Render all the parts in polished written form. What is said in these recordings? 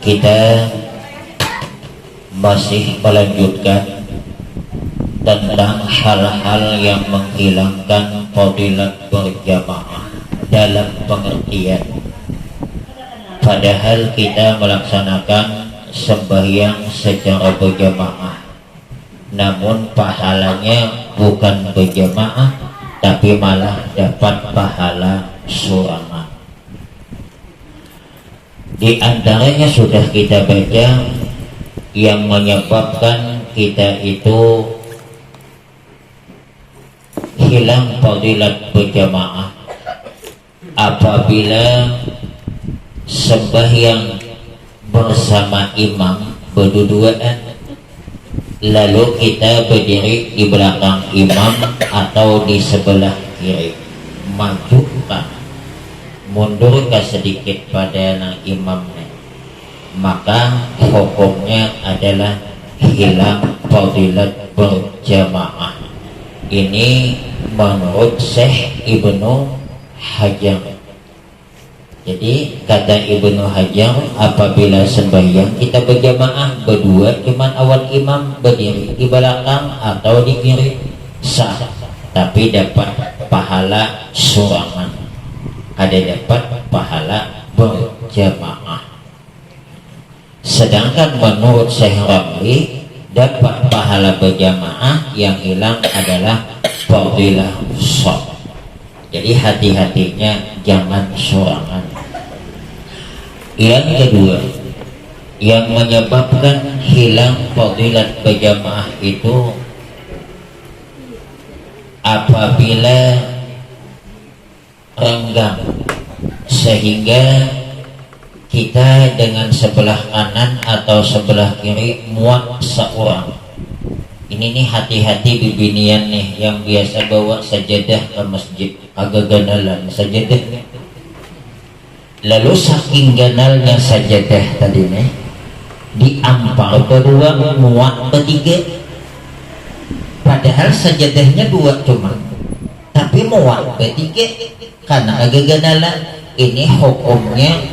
Kita masih melanjutkan tentang hal-hal yang menghilangkan fadilat berjamaah dalam pengertian. Padahal kita melaksanakan sembahyang secara berjamaah, namun pahalanya bukan berjamaah, tapi malah dapat pahala sorangan. Di antaranya sudah kita baca yang menyebabkan kita itu hilang fadilat berjamaah apabila sembahyang bersama imam berduaan, lalu kita berdiri di belakang imam atau di sebelah kiri, majukan mundurkan sedikit pada imam, maka hukumnya adalah hilang fadilat berjamaah. Ini menurut Syekh Ibnu Hajar. Jadi kata Ibnu Hajar, apabila sembahyang kita berjamaah berdua, cuman awal imam berdiri di belakang atau di kiri, sah, tapi dapat pahala sorangan, ada dapat pahala berjamaah. Sedangkan menurut Syekh Ramli, dapat pahala berjamaah, yang hilang adalah fadilah shaf. Jadi hati-hatinya jangan sorangan. Yang kedua, yang menyebabkan hilang fadilat berjamaah itu apabila renggang, sehingga kita dengan sebelah kanan atau sebelah kiri muat seorang. Ini nih hati-hati bibinian nih yang biasa bawa sajadah ke masjid, agak ganalan sajadah. Lalu saking ganalnya sajadah tadi nih, diampar kedua muat ketiga, padahal sajadahnya dua cuma, tapi muat ketiga karena agak ganalan. Ini hukumnya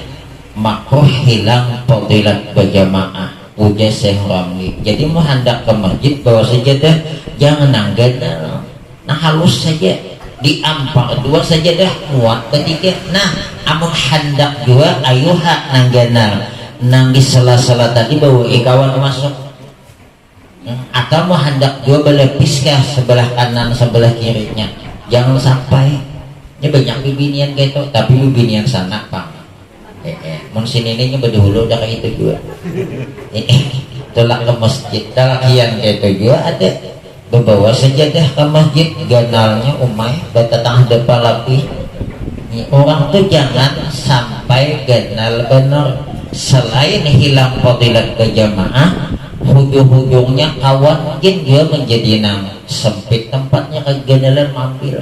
makruh, hilang fadilat berjamaah, ujar Syekh Ramli. Jadi mau hendak ke masjid bawa sajadah, jangan nangganal, nah halus saja, diampar dua sajadah muat ketiga. Nah amun hendak juga ayuha nangganal, nang di sela-sela tadi bawa ikawan masuk, atau mau hendak juga belepis ke sebelah kanan sebelah kirinya, jangan sampai. Ini banyak bibinian gitu, tapi bibinian sana pang mun sini ini berdahulu udah kayak itu juga. Tolak ke masjid talakian kayak itu juga ada, membawa sajadah ke masjid, ganalnya umay datang depan lapis. Orang tuh jangan sampai ganal benar. Selain hilang fadilat berjamaah, hujung-hujungnya kawan mungkin dia menjadi sempit tempatnya, keganalan mampir.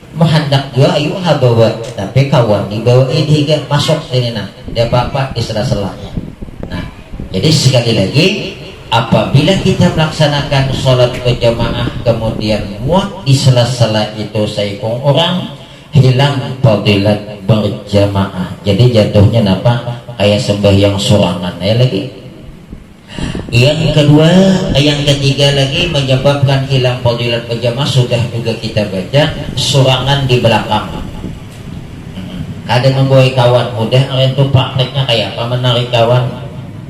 Menghendak juga ayo bawa, tapi kawan dibawa ini masuk sini, nah dia apa di sela-selanya. Nah jadi sekali lagi, apabila kita melaksanakan sholat berjamaah kemudian muat di sela-sela itu seikung orang, hilang fadilat berjamaah. Jadi jatuhnya apa? Kayak sembahyang sorangan ya lagi. Yang kedua, yang ketiga lagi menyebabkan hilang fadilat berjamaah, sudah juga kita baca, sorangan di belakang. Ada membawa kawan mudah, itu prakteknya kayak apa menarik kawan.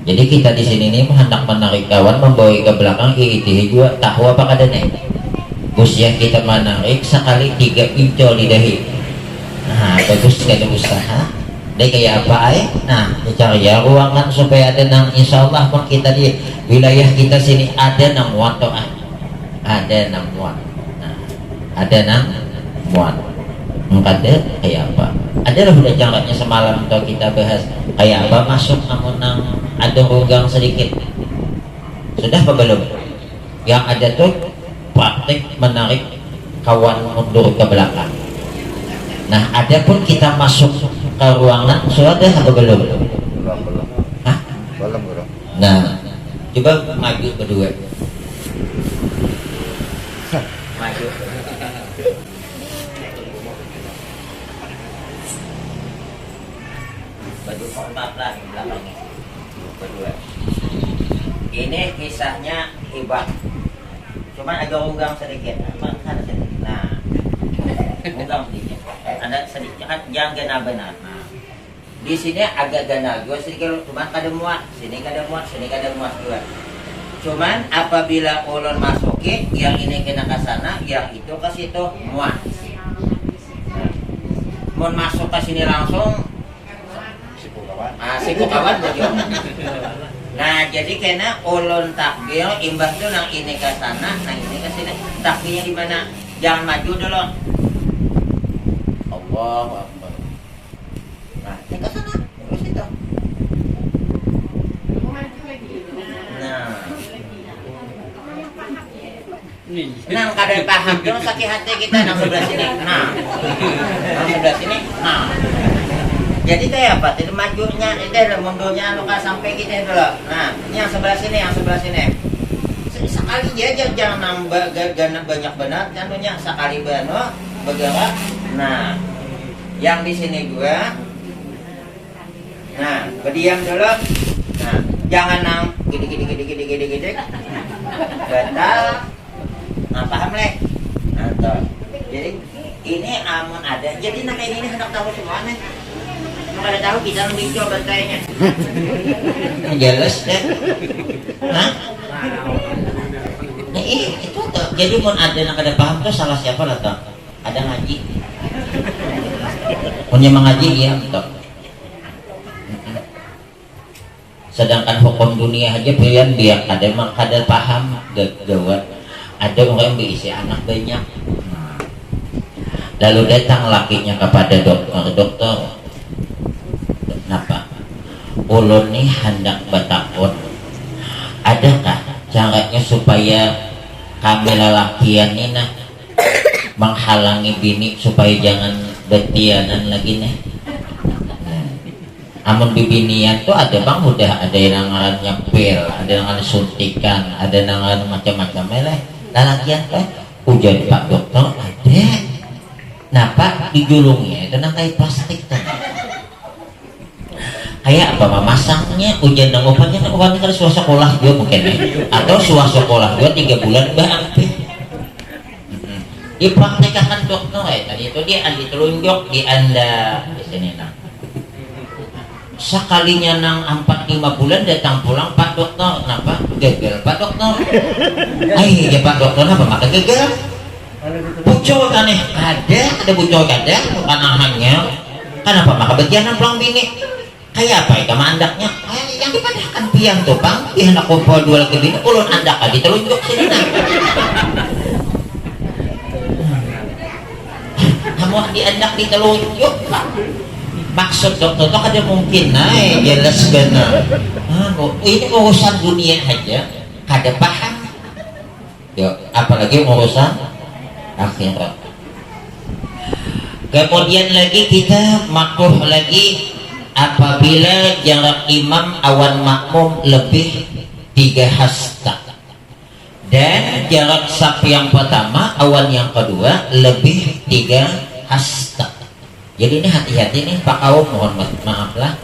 Jadi kita di sini nih hendak menarik kawan, membawa ke belakang, itu juga tahu apa kadang bus ya kita menarik sekali 3 pinjol lidahi. Nah bagus kada usaha. Dia kayak apa nah dicari ya ruangan supaya ada insya Allah pun kita di wilayah kita sini ada muat doa, ada muat, nah ada muat, ada kayak apa, ada lah udah caranya semalam tuh kita bahas kayak apa masuk namun ada rugang sedikit, sudah apa belum? Yang ada tuh praktik menarik kawan mundur ke belakang. Nah ada pun kita masuk ke ruangan, sudah apa belum? Belum. Hah? Belum. Nah, coba maju berdua. Maju. Baju format lah di belakangnya. berdua. Ini kisahnya Hibah. Cuman agak unggang sedikit. Mana sedikit. Nah, unggang sedikit. Ada sedikit kan yang gana benar. Nah, di sini agak gana juga sedikit. Cuman kada muat. Sini kada muat. Sini kada muat juga. Cuman apabila ulun masuki, yang ini kena ke sana, yang itu ke situ muat. Mau masuk ke sini langsung siku kawan begitu. Nah jadi kena ulun takbir imbah tuh nang ini ke sana, nang ini ke sini. Takbirnya di mana? Jangan maju dulu. Allahu Akbar. Nah ini ke sana terus itu. Nang kada paham terus sakit hati kita nang sebelah sini. Nah nang sebelah sini. Nah jadi kayak apa? Tidak majunya, itu mundurnya luka sampai kita dulu. Nah, ini yang sebelah sini, yang sebelah sini. Sekali aja jangan nambah banyak benar, contohnya sekali benar bergerak. Nah, yang di sini gua. Nah, berdiam dulu. Nah, jangan nang gede. Batal. Nah, paham leh? Nah, tuh. Jadi ini aman ada. Jadi nak ini hendak tahu semua nih. Kalau tahu kita lucu bantainya. Jelas deh. Hah? Nah, itu tuh. Jadi mau ada yang kada paham tuh salah siapa lah tuh? Ada ngaji. Punya mengaji ya tuh. Sedangkan hukum dunia aja pilihan biar ada yang kada paham gawat. Ada orang yang berisi anak banyak. Lalu datang lakinya kepada dokter. Kenapa? Ulun nih hendak bertakun. Adakah caranya supaya kami lelakian ini nah menghalangi bini supaya jangan betianan lagi nih? Amun bibinian tuh ada bang udah ada yang ngarannya pil, ada yang ngaran suntikan, ada yang ngaran macam-macam lah. Lelakian tuh ujian Pak Dokter ada. Napa dijulungnya itu nang kayak plastik tuh. Kayak apa masangnya ujian dan obatnya kan suah sekolah dia mungkin atau suah sekolah dia 3 bulan bangke dipraktekkan dokter tadi itu dia telunjuk di anda di sini nah sekalinya nang 4-5 bulan datang pulang Pak Dokter kenapa gagal Pak Dokter ya Pak Dokter kenapa maka gagal bocor kan ada bocor kada bukan hanya kenapa maka bagianan pulang bini kayak apa itu andaknya yang dipadahkan piang tuh bang dia hendak kumpul dua lagi bini ulun andak lagi telunjuk sini nah kamu diandak ditelunjuk maksud dokter tuh kada mungkin jelas benar ini urusan dunia aja kada paham yuk apalagi urusan akhirat. Kemudian lagi kita makruh lagi apabila jarak imam awan makmum lebih 3 hasta dan jarak saf yang pertama awan yang kedua lebih 3 hasta. Jadi ini hati-hati nih Pak Kaum, mohon maaf lah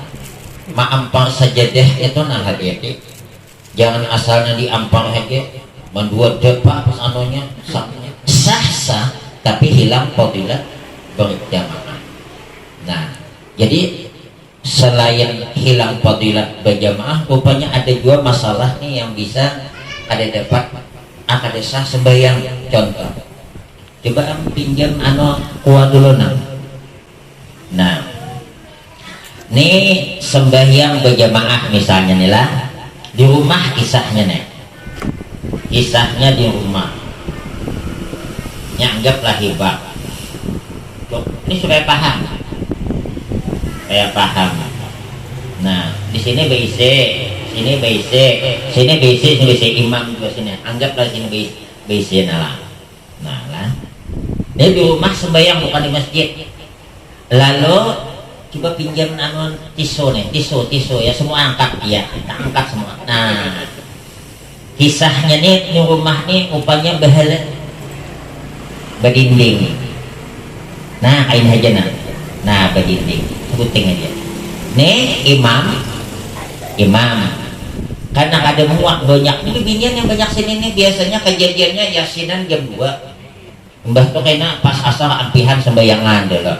maampar sajadah itu nah hati-hati jangan asalnya diampar aja mendua depan pas anunya sah tapi hilang fadilah berjamaah. Nah jadi selain hilang fadilat berjamaah rupanya ada juga masalah nih yang bisa ada dapat ada sah sembahyang. Contoh coba pinjam kuah dulu nah nih sembahyang berjamaah misalnya nih lah di rumah kisahnya di rumah anggaplah Hibah ini supaya paham nah di sini BIC sini BIC sini BIC sini BIC imam juga sini anggaplah sini BIC nah lah ini di rumah sembahyang bukan di masjid lalu coba pinjam tisu ya semua angkat ya kita angkat semua. Nah kisahnya nih di rumah nih rupanya bahala bedinding nah kain aja nah bedinding sebuting aja nih imam karena ada muak banyak ini binian yang banyak sini nih biasanya kejadiannya yasinan jam 2 mbah tuh kena pas asal ampihan sembayangan dulu.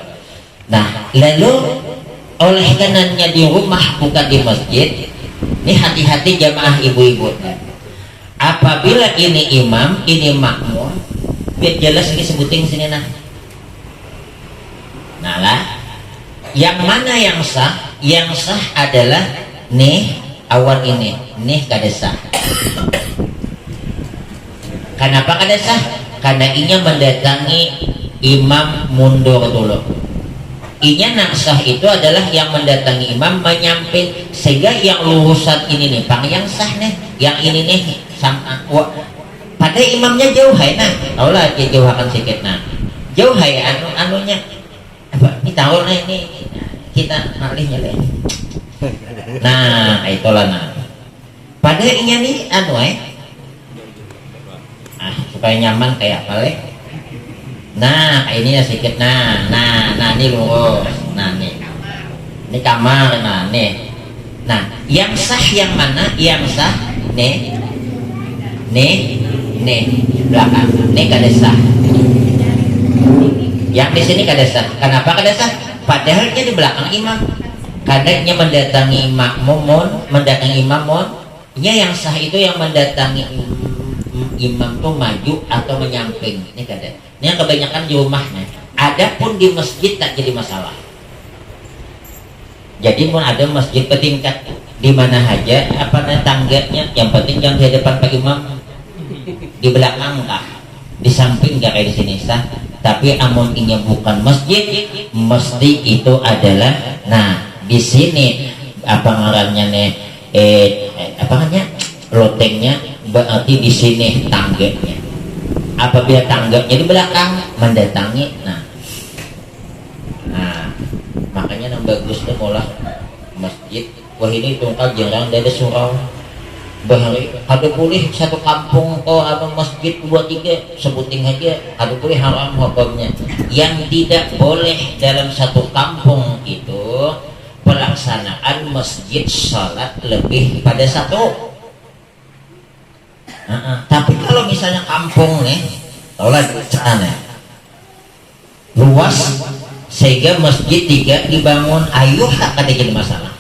Nah lalu oleh kanannya di rumah bukan di masjid, ini hati-hati jamaah ibu-ibu, apabila ini imam ini makmum biar jelas ini sebutin sini nah lah yang mana yang sah? Yang sah adalah nih awal ini nih kada sah. Kenapa kada sah? Karena inya mendatangi imam mundur dulu. Inya nak sah itu adalah yang mendatangi imam menyamping, sehingga yang lurusan ini nih pang yang sah nih, yang ini nih sama pada imamnya jauh hai nah, tahu lah dia jauh akan sedikit nah, jauh hai anunya apa ini tahu lah ini kita malihnya deh. Nah itulah nah pada inya nih supaya nyaman kayak apa leh. Nah ini ya sedikit nah ini lurus nah nih ini kamar nah nih nah yang sah yang mana? Yang sah nih belakang nih kada sah, yang di sini kada sah. Kenapa kada sah? Padahal dia di belakang imam, karena dia mendatangi makmum, mendatangi imam yang sah itu yang mendatangi imam tuh maju atau menyamping. Ini kada. Ini yang kebanyakan di rumahnya. Adapun di masjid tak jadi masalah. Jadi pun ada masjid bertingkat di mana aja apa tangganya, yang penting jangan di depan Pak Imam, di belakang kah, di samping kah kayak di sini sah. Tapi amun ini bukan masjid, mesti itu adalah nah di sini apa ngarannya nih apa namanya lotengnya berarti di sini tangganya. Apabila tangganya di belakang mendatangi nah makanya yang bagus tuh mulai masjid wah ini tungkal jarang ada surau bahari ada boleh satu kampung apa masjid 2-3 sebutin aja ada boleh haram hukumnya. Yang tidak boleh dalam satu kampung itu pelaksanaan masjid salat lebih pada satu. Tapi kalau misalnya kampung nih taulah sana luas sehingga masjid 3 dibangun ayuh tak ada jadi masalah.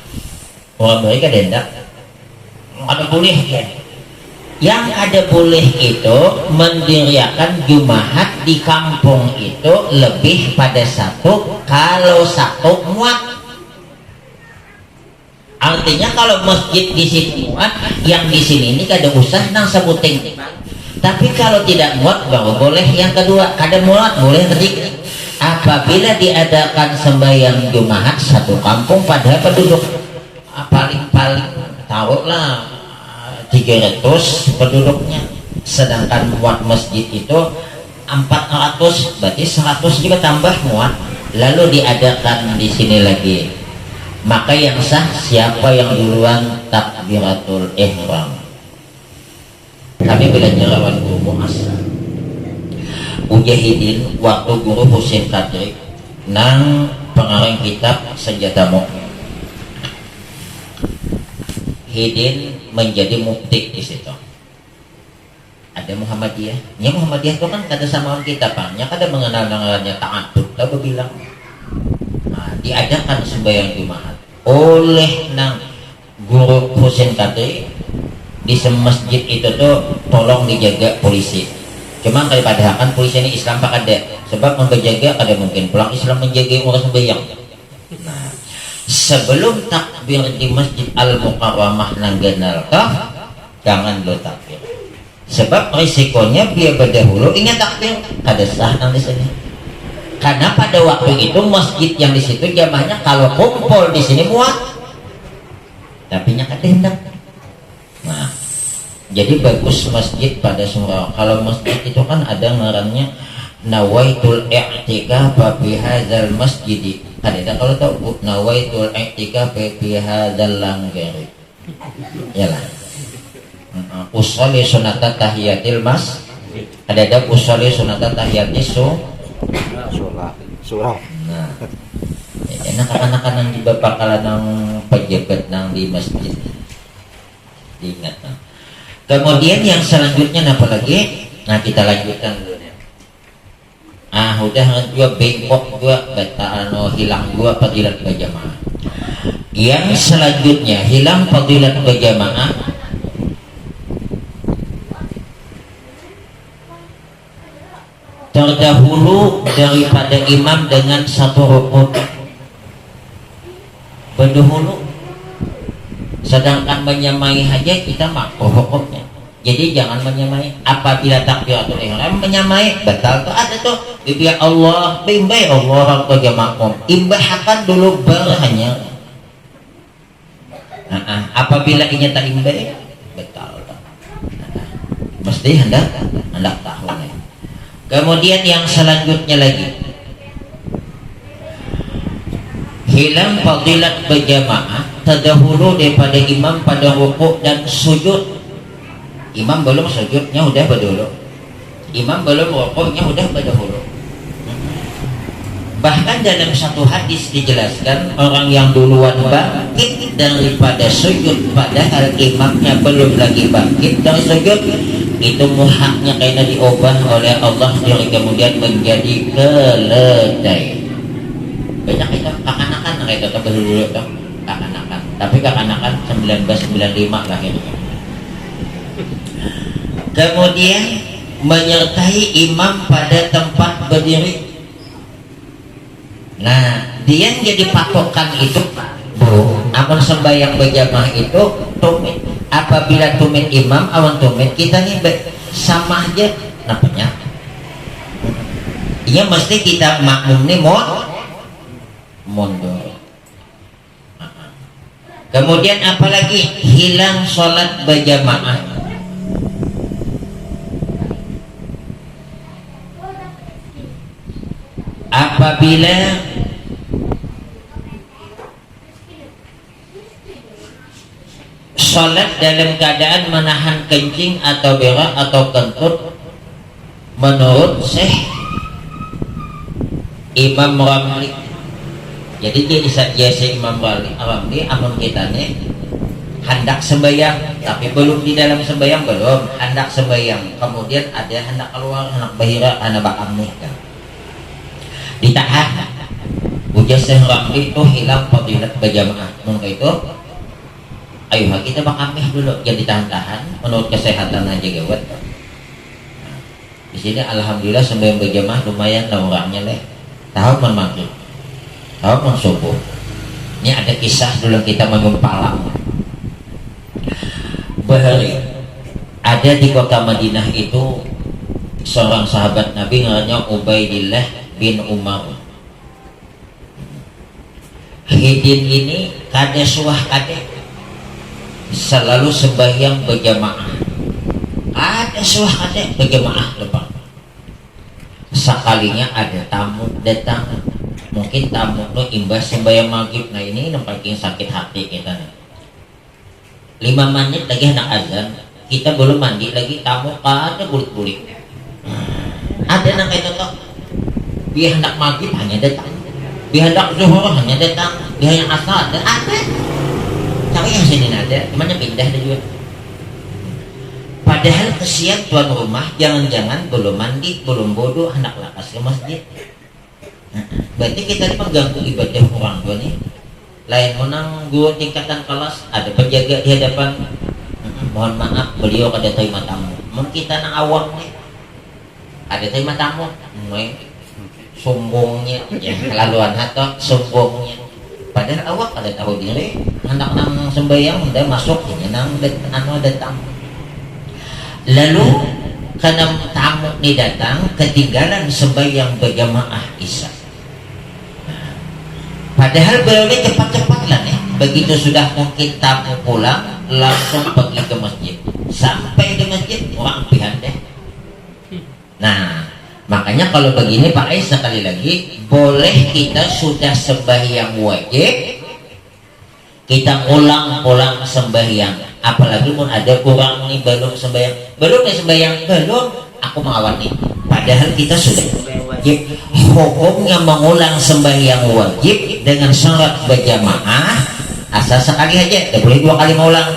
Orang mereka dendak ada boleh ya. Yang ada boleh itu mendirikan Jumat di kampung itu lebih pada satu kalau satu muat. Artinya kalau masjid di sini muat, yang di sini ini kada usah nang sebuting. Tapi kalau tidak muat baru boleh yang kedua. Kada muat boleh ketiga. Apabila diadakan sembahyang Jumat satu kampung pada penduduk paling-paling taruhlah 300 penduduknya, sedangkan muat masjid itu 400, berarti 100 juga tambah muat. Lalu diadakan di sini lagi. Maka yang sah siapa yang duluan takbiratul ihram. Tapi bila nyerawan guru muasal Ujahidin waktu guru Husin Kadri nang pengarang kitab Senjata Mukmin. Hidin menjadi mukti di situ. Ada Muhammadiyah. Ya Muhammadiyah itu kan kada sama orang kita paknya kada mengenal namanya ta'addud. Tahu bilang. Nah, diadakan sembahyang Jumat oleh nang guru Husin Kadri di masjid itu tuh tolong dijaga polisi. Cuma daripada kan polisi ini Islam pak ada, sebab menjaga ada mungkin pulang Islam menjaga orang sembahyang. Nah, sebelum takbir di Masjid Al-Mukarramah nangganal kah, jangan lo takbir. Sebab risikonya biar berdahulu ingat takbir ada sah nang di sini. Karena pada waktu itu masjid yang di situ jamaahnya kalau kumpul di sini muat, tapi nya ketindak. Nah, jadi bagus masjid pada surau. Kalau masjid itu kan ada ngarannya nawaitul i'tikaf fi hadzal masjid. Ada kalau tahu nawaitul i'tikaf fi hadzal langgari. Yalah. Usolli sunata tahiyatil mas. Ada usolli sunata tahiyatis surau. Nah. Enak anak-anak nang di bakalan nang pejabat nang di masjid. diingat. Kemudian yang selanjutnya apa lagi? Nah kita lanjutkan dulu ya. Udah juga bengkok juga beta hilang juga fadilat berjamaah. Yang selanjutnya hilang fadilat berjamaah terdahulu daripada imam dengan satu rukun berdahulu, sedangkan menyamai aja kita makruh hukumnya. Jadi jangan menyamai. Apabila takbiratul ihram menyamai batal tuh ada tuh bibi Allah bimbai Allah atau jamaah imbahakan dulu berhanya. Apabila ini tak imbai batal mesti hendak tahu nih. Kemudian yang selanjutnya lagi hilang fadilat berjamaah terdahulu daripada imam pada rukuk dan sujud. Imam belum sujudnya udah berdulu, imam belum rukuknya udah berdahulu. Bahkan dalam satu hadis dijelaskan orang yang duluan bangkit daripada sujud padahal imamnya belum lagi bangkit dari sujud, itu muhaknya kayaknya diubah oleh Allah dari kemudian menjadi keledai. Banyak itu kakanakan kayak itu dulu tuh kakanakan, tapi kakanakan 1995 lahirnya. Kemudian menyertai imam pada tempat berdiri. Nah, dia jadi patokan itu, Bu. Amal sembahyang berjamaah itu tumit. Apabila tumit imam, awan tumit kita nih sama aja namanya. Iya mesti kita makmum nih mundur. Kemudian apalagi hilang sholat berjamaah. Apabila sholat dalam keadaan menahan kencing atau berak atau kentut menurut Syekh Imam Ramli. Jadi jadi saja Syekh Imam Ramli amun kita nih hendak sembahyang tapi belum di dalam sembahyang, belum hendak sembahyang, kemudian ada hendak keluar, hendak bahira, hendak bakam nih kan ditahan. Ujar Syekh Ramli itu hilang fadilat berjamaah. Menurut itu ayo kita makamih dulu, jadi tahan-tahan menurut kesehatan aja gawat. Di sini alhamdulillah sembahyang berjamaah lumayan lah orangnya leh. Tahu maghrib, tahu subuh. Ini ada kisah dulu kita mengumpalang. Bahari ada di kota Madinah itu seorang sahabat Nabi namanya Ubaidillah bin Umar. Hidin ini kada suah kade selalu sembahyang berjamaah, ada suah kade berjamaah depan. Sekalinya ada tamu datang, mungkin tamu lo imbas sembahyang maghrib. Nah ini paling sakit hati kita nih. 5 menit lagi hendak azan, kita belum mandi lagi, tamu kada bulik-bulik. Ada nang kayak totok biar hendak maghrib hanya datang, biar hendak zuhur hanya datang, biar yang asal ada. Tapi yang sini ada, cuman pindah ada juga. Padahal kesian tuan rumah, jangan-jangan belum mandi, belum bodoh, hendak lakas ke masjid. Berarti kita ini mengganggu ibadah orang tua nih. Lain menang guru tingkatan kelas, ada penjaga di hadapan. Mohon maaf, beliau kada terima tamu. Mungkin kita nang awam nih, ada terima tamu. Sombongnya ya kelaluan atau sombongnya, padahal awak ada tahu diri hendak nang sembahyang udah masuk ini nang datang. Lalu karena tamu ini datang ketinggalan sembahyang berjamaah isya. Padahal beliau cepat-cepat lah nih, begitu sudah mungkin tamu pulang langsung pergi ke masjid. Sampai di masjid orang pihan deh. Nah makanya kalau begini Pak Ais sekali lagi, boleh kita sudah sembahyang wajib kita ulang-ulang sembahyang. Apalagi pun ada kurang nih belum sembahyang, belum aku mengawal nih. Padahal kita sudah wajib. Hukumnya mengulang sembahyang wajib dengan sholat berjamaah asal sekali aja, tidak boleh 2 kali mengulang.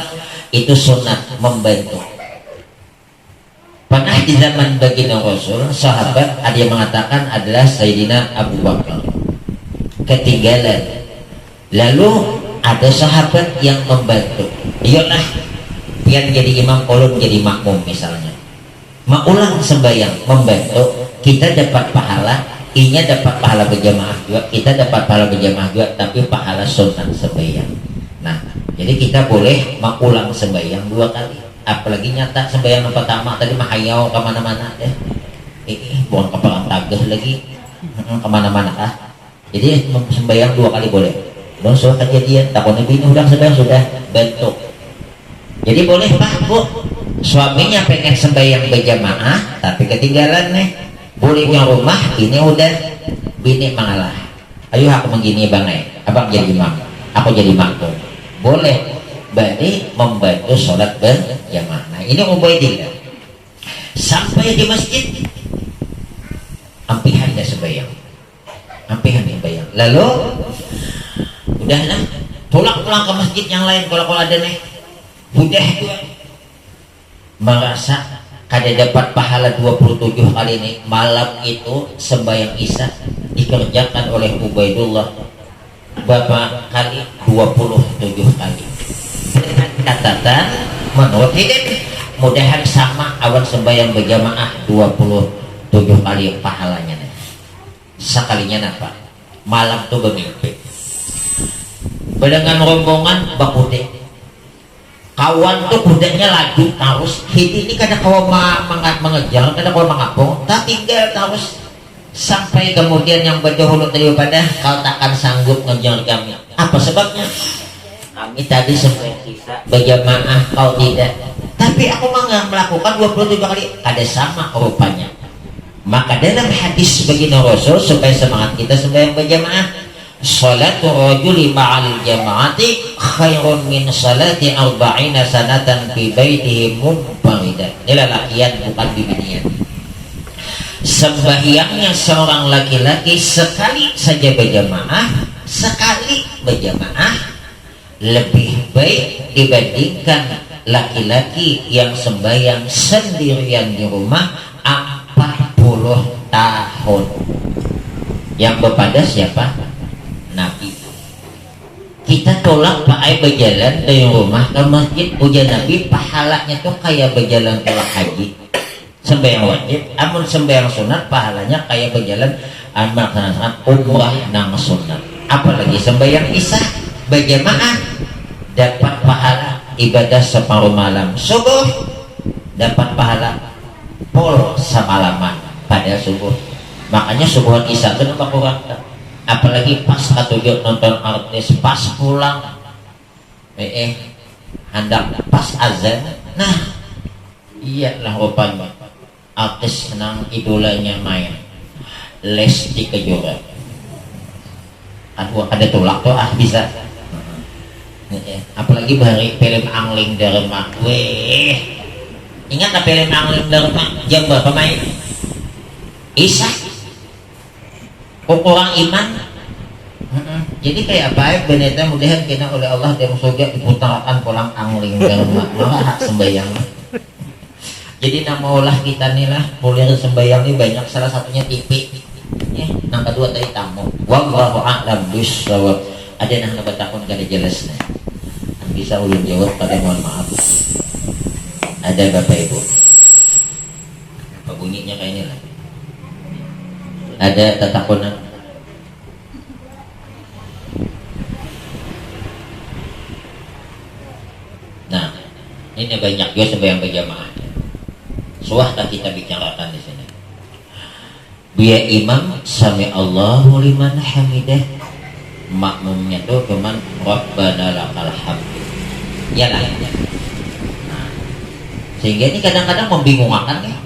itu sunat membantu. Pernah di zaman baginda Rasul, sahabat ada yang mengatakan adalah Sayyidina Abu Bakar ketinggalan, lalu ada sahabat yang membantu. Iyalah, biar jadi imam, ulun jadi makmum misalnya, mau ulang sembahyang membantu, kita dapat pahala, inya dapat pahala berjamaah juga, kita dapat pahala berjamaah juga, tapi pahala sunat sembahyang. Nah, jadi kita boleh mengulang sembahyang 2 kali. Apalagi nyata sembahyang yang pertama tadi mahayau kemana-mana deh, bukan ke perang tagah lagi, kemana-mana ah. Jadi sembahyang 2 kali boleh. Don soal kejadian takutnya bini udah sembahyang sudah bentuk. Jadi boleh Pak Bu, suaminya pengen sembahyang berjamaah tapi ketinggalan nih, bolehnya rumah ini udah bini mengalah. Ayo aku begini bang abang jadi imam, aku jadi makmum. Boleh. Berarti membantu sholat berjamaah. Nah ini Ubaidillah sampai di masjid ampihan dia sembahyang, ampihan dia sembahyang, lalu udahlah pulang ke masjid yang lain. Kalau ada nih udah merasa kada dapat pahala 27 kali nih, malam itu sembahyang isya dikerjakan oleh Ubaidullah berapa kali? 27 kali. Dengan catatan menurut hidup mudahan sama awan sembahyang berjamaah 27 kali pahalanya nih. Sekalinya apa? Malam tuh bermimpi dengan rombongan bakude, kawan tuh kudanya laju terus ini kada kawan mengejar, kada kawan mengapung, tak tinggal terus sampai kemudian yang berdahulu daripada kau takkan sanggup ngejar kami. Apa sebabnya? Kami tadi sembahyang sisa berjamaah, kau tidak. Tapi aku melakukan 27 kali, ada sama rupanya. Maka dalam hadis baginda Rasul supaya semangat kita sembahyang berjamaah, salatu rajuli ma'al jama'ati khairun min salati 40 sanatan fi baitihi munfaridan. Ini lelakian bukan bibinian. Sembahyangnya seorang laki-laki sekali saja berjamaah, sekali berjamaah lebih baik dibandingkan laki-laki yang sembahyang sendirian di rumah 40 tahun. Yang berpada siapa? Nabi. Kita tolak pakai berjalan dari rumah ke masjid puja Nabi, pahalanya tuh kayak berjalan ke haji. Sembahyang wajib, amun sembahyang sunat pahalanya kayak berjalan melaksanakan umrah nang sunat. Apalagi sembahyang isya berjamaah dapat pahala ibadah separuh malam subuh, dapat pahala pol semalaman pada subuh. Makanya subuhan isya itu nama kurang, apalagi pas ketujuh nonton artis, pas pulang hendak pas azan. Nah iyalah rupanya artis senang idolanya main Lesti Kejora. Aduh ada tulak tuh bisa. Apalagi bahari film Angling Dharma. Weh, ingat tak film Angling Dharma jam berapa main? Isya. Kurang iman. Jadi kayak apa? Beneta mudahan kena oleh Allah dan surga diputarkan pulang Angling Dharma. Malah hak sembahyang. Jadi nama olah kita nih lah boleh sembahyang ini banyak, salah satunya TV. Yang kedua tadi tamu. Wallahu a'lam bishawab. Ada yang bertakun kada jelas nih. Bisa ulun jawab pada mohon maaf. Ada Bapak Ibu. Apa bunyinya kayak ini lah. Ada tatakunan. Nah, ini banyak juga sembahyang berjamaah. Suah tak kita bicarakan di sini. Biar imam sami Allahu liman hamidah, makmumnya tuh cuman Rabbana lakal hamd. Ya lah. Nah, sehingga ini kadang-kadang membingungkan nih.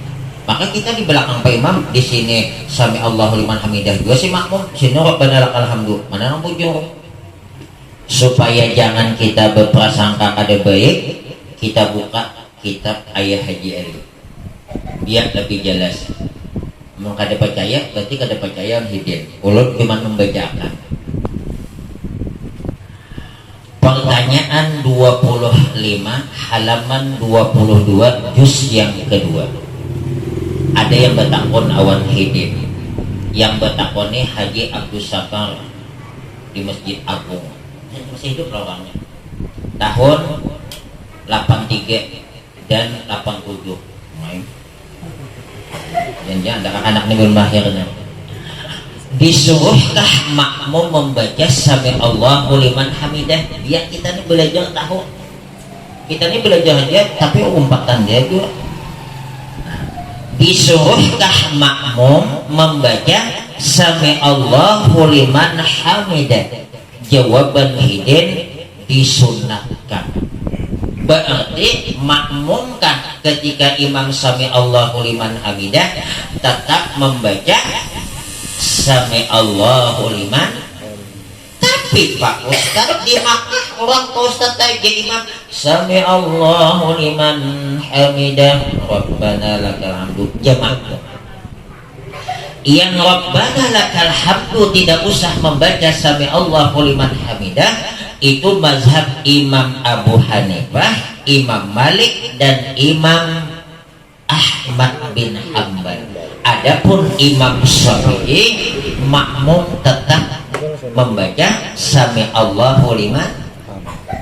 Maka kita di belakang Pak Imam di sini sami Allahu liman hamidah, juga si makmum sini Rabbana lakal hamdu. Mana yang bujur? Supaya jangan kita berprasangka kada baik, kita buka kitab Ayah Haji Ali. Biar lebih jelas. Mau kada percaya berarti kada percaya hidin. Ulun cuma membacakan. Pertanyaan 25 halaman 22 juz yang kedua. Ada yang bertakon awan hidup, yang bertakoni Haji Abdus Safar di Masjid Agung. Masih hidup orangnya. Tahun 83 dan 87. Jangan anak ini belum lahir. Disuruhkah makmum membaca Sami Allahu liman hamidah? Biar kita ini belajar tahu. Kita ini belajar aja tapi umpatan dia juga. Disuruhkah makmum membaca Sami Allahu liman hamidah? Jawaban hidin disunatkan. Berarti makmumkah ketika imam Sami Allahu liman hamidah tetap membaca Sami Allahu liman? Tapi Pak Ustaz di Makkah orang Pak Ustaz aja imam Sami Allahu liman hamidah Rabbana lakal hamdu jamaah. Yang Rabbana lakal hamdu tidak usah membaca Sami Allahu liman hamidah, itu mazhab Imam Abu Hanifah, Imam Malik dan Imam Ahmad bin Hanbal. Adapun Imam Syafi'i makmum tetap membaca Sami Allahu liman.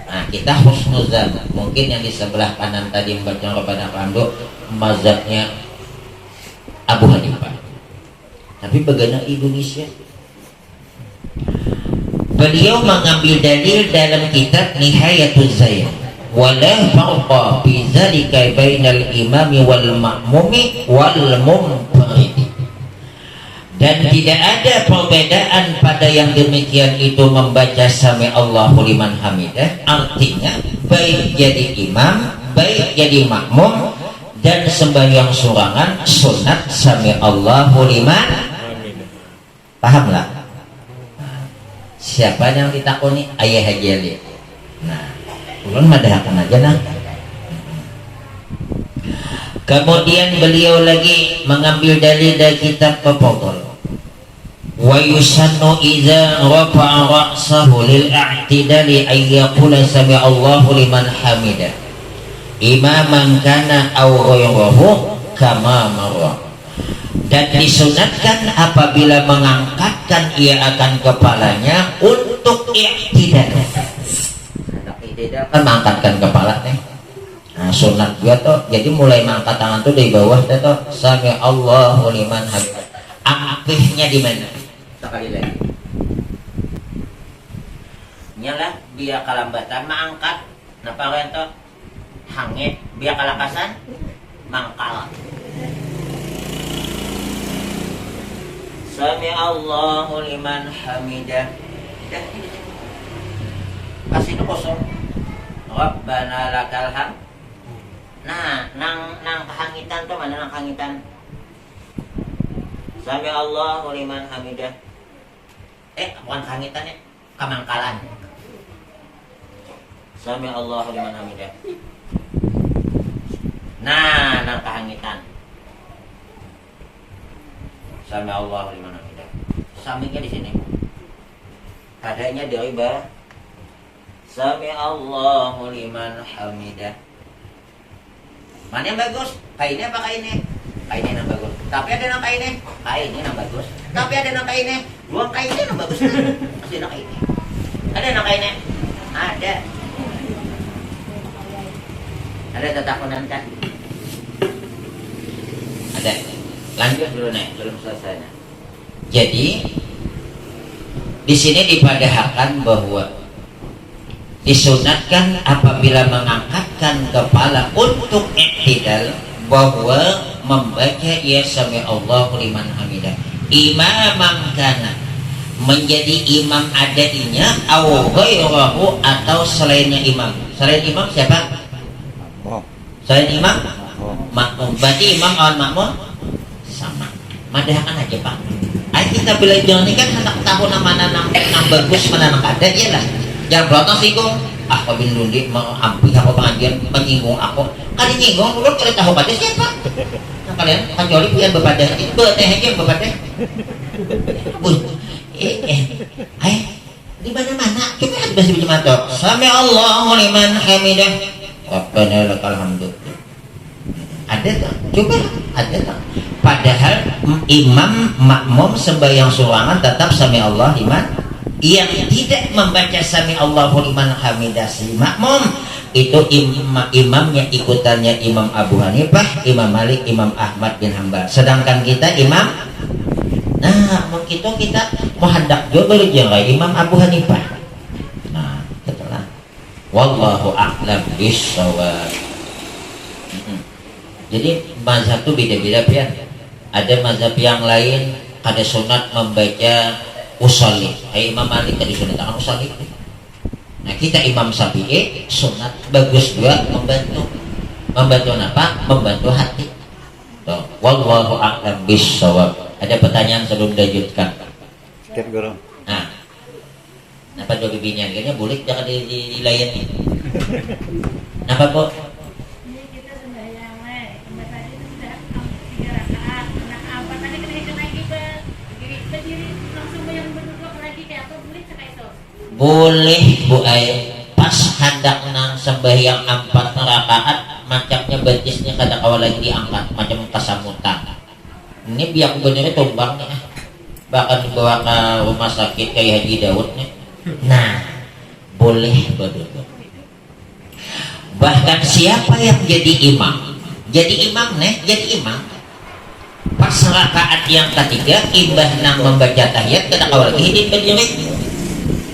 Nah, kita husnuzan. Mungkin yang di sebelah kanan tadi membaca Rabbana Hamdu mazhabnya Abu Hanifah. Tapi bagaimana Indonesia? Beliau mengambil dalil dalam kitab Nihayatuz Zayn. Wala farqa fi dzalika bainal imami wal ma'mumi wal munfarid. Dan tidak ada perbedaan pada yang demikian itu membaca Sami Allahu liman hamidah. Artinya baik jadi imam, baik jadi makmum dan sembahyang surangan sunat Sami Allahu liman hamidah. Paham lah? Siapa yang ditakoni? Ayah Haji Ali. Nah, ulun madahkan aja nah. Kemudian beliau lagi mengambil dalil dari kitab Fadl. Wa yusannu idza rafa'a ra'sahu lil i'tidali ay yaqula sami Allahu liman hamidah. Imaman kana aw ghayrahu kama marra. Dan disunatkan apabila mengangkatkan ia akan kepalanya untuk i'tidal. I'tidal kan mengangkatkan kepala nih. Nah, sunat juga tuh. Jadi mulai mengangkat tangan tuh dari bawah tuh sami Allahu liman hamidah. Aktifnya di mana? Sekali lagi. Nyala biar kalambatan mengangkat. Napa rento? Hangit biar kalakasan mangkal. Sami Allahu liman hamidah. Dah ini. Kasih itu kosong. Rabbana lakal hamd. Nah, nang kehangitan tuh mana nang kehangitan? Sami Allahu liman hamidah. Bukan kehangitan ya, kemangkalan. Sami Allahu liman hamidah. Nah, nang kehangitan. Sami Allahu liman hamidah. Saminya di sini. Adanya dari bawah. Sami Allahu liman hamidah. Mana yang bagus? Kainnya apa kainnya? Kainnya yang bagus. Tapi ada yang kainnya. Kainnya yang bagus. Tapi ada yang kainnya. Dua kainnya yang bagus. Masih ada kainnya. Ada yang kainnya. Ada. Ada tetakunan kan? Ada. Lanjut dulu nih, belum selesai. Jadi di sini dipadahkan bahwa disunatkan apabila mengangkatkan kepala untuk i'tidal bahwa membaca ya sami Allahu liman hamidah. Imaman kana menjadi imam adainya aw ghairahu atau selainnya imam. Selain imam siapa? Selain imam? Makmum. Berarti imam lawan makmum sama. Madahkan aja Pak. Ayo kita belajar ini kan hendak tahu mana nang bagus mana nang ada ya lah. Jangan berotot singgung. Aku bin Dundi mengambil aku pengajian menyinggung aku. Kali nyinggung lu kali tahu pada siapa? Nah, kalian kecuali pian bepada itu teh aja bepada. Ayo di mana-mana kita besi berjamaah sami Allahu liman hamidah rabbana lakal hamdu. Ada tak? Coba ada tak? Padahal imam makmum sembahyang sorangan tetap sami Allah liman. Yang tidak membaca sami Allahu liman hamidah si makmum itu imamnya ikutannya Imam Abu Hanifah, Imam Malik, Imam Ahmad bin Hanbal. Sedangkan kita imam, nah kita mau hendak juga jangan Imam Abu Hanifah. Nah, setelah wallahu a'lam bishawab. Jadi mazhab itu beda-beda ya. Ada mazhab yang lain ada sunat membaca usolli. Kayak Imam Malik tadi sunat usolli. Nah kita Imam Syafi'i sunat bagus juga membantu apa? Membantu hati. Tuh, wallahu a'lam bishawab. Ada pertanyaan sebelum dilanjutkan? Sikit guru. Nah, apa dua bibinya? Kayaknya boleh jangan dilayani. Apa kok? Boleh Bu Ay pas hendak nang sembahyang 4 rakaat macamnya betisnya kada awal lagi diangkat macam kasamutan. Ini biar benernya tumbang nih bahkan dibawa ke rumah sakit kayak Haji Daud nih. Nah boleh berduduk. Bahkan siapa yang jadi imam jadi imam pas rakaat yang ketiga imbah nang membaca tahiyat kada awal lagi hidin berdiri.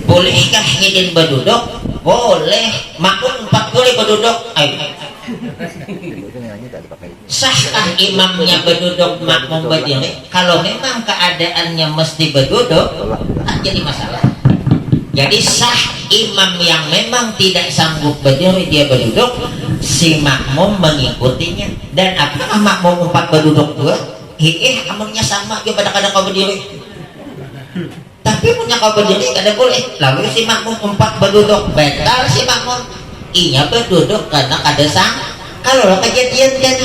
Bolehkah hidin berduduk? Boleh. Makmum 4 boleh berduduk. Ayo. Sahkah imamnya berduduk makmum berdiri? Kalau memang keadaannya mesti berduduk, jadi masalah. Jadi sah imam yang memang tidak sanggup berdiri dia berduduk, si makmum mengikutinya. Dan apakah makmum 4 berduduk juga? Amunnya sama juga pada kadang kau berdiri. Tapi punya kau berdiri kada boleh. Lalu si makmum 4 berduduk betal si makmum inya berduduk karena kada sang. Kalau kejadian kan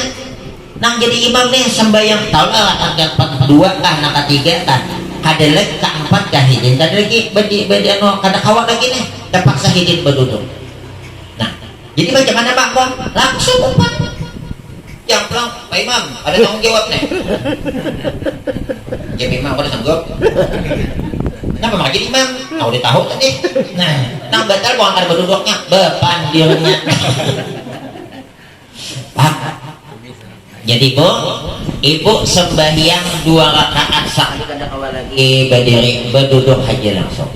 nang jadi imam nih sembahyang tahu lah angkat 2 kah nang ketiga kan kada lagi keempat kah hidin kada lagi bedi kada kawat lagi nih terpaksa hidin berduduk. Nah jadi bagaimana makmum langsung 4 yang pulang Pak Imam ada tanggung jawab nih. Jadi imam kada sanggup. Kenapa mau jadi imam? Kau udah tahu tadi. Nah batal bukan karena berduduknya, bepandirnya. Paham? Jadi ibu sembahyang 2 rakaat sekali kada awal lagi berdiri berduduk aja langsung.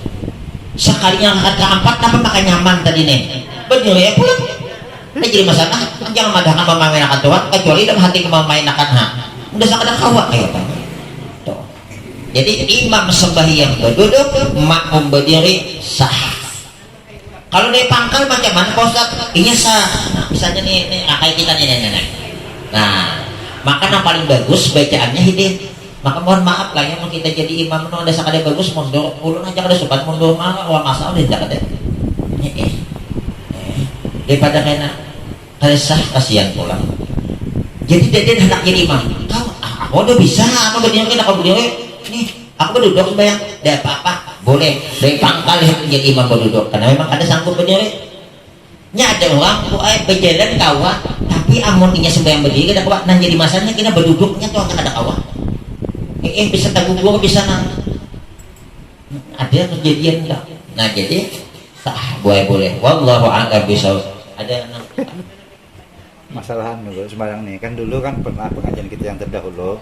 Sekalinya rakaat keempat apa makan nyaman tadi nih? Berdiri ya pulang. Nah jadi masalah jangan madahkan memainkan Tuhan kecuali dalam hati memainkan udah sakada kawat kayak apa? Jadi imam sembahyang berduduk, makmum berdiri sah. Kalau dari pangkal macam mana Pak Ustaz? Ini sah. Nah, misalnya nih kayak kita nih. Nah, maka yang paling bagus bacaannya hidin. Maka mohon maaf lah ya mau kita jadi imam ada sakada bagus mundur, ulun aja kada sobat mundur mah masalah udah jakade. Daripada kena kada sah kasihan pulang. Jadi dia hendak jadi imam. Kau aku udah bisa apa berdiri kau berdiri. Nih, aku berduduk sembahyang, tidak apa-apa, boleh. Dari pangkal jadi imam berduduk, karena memang ada sanggup berdiri. Nya ada orang, berjalan kawat, tapi amuninya sembahyang berdiri, kada kawat. Nah jadi masalahnya kita berduduknya tuh akan ada kawat. Bisa tergugur, bisa nang. Ada kejadian tak? Nah jadi sah, boleh. Wallahu a'lam bishawab. Ada nang. Masalahan dulu sembahyang nih kan dulu kan pernah pengajian kita yang terdahulu.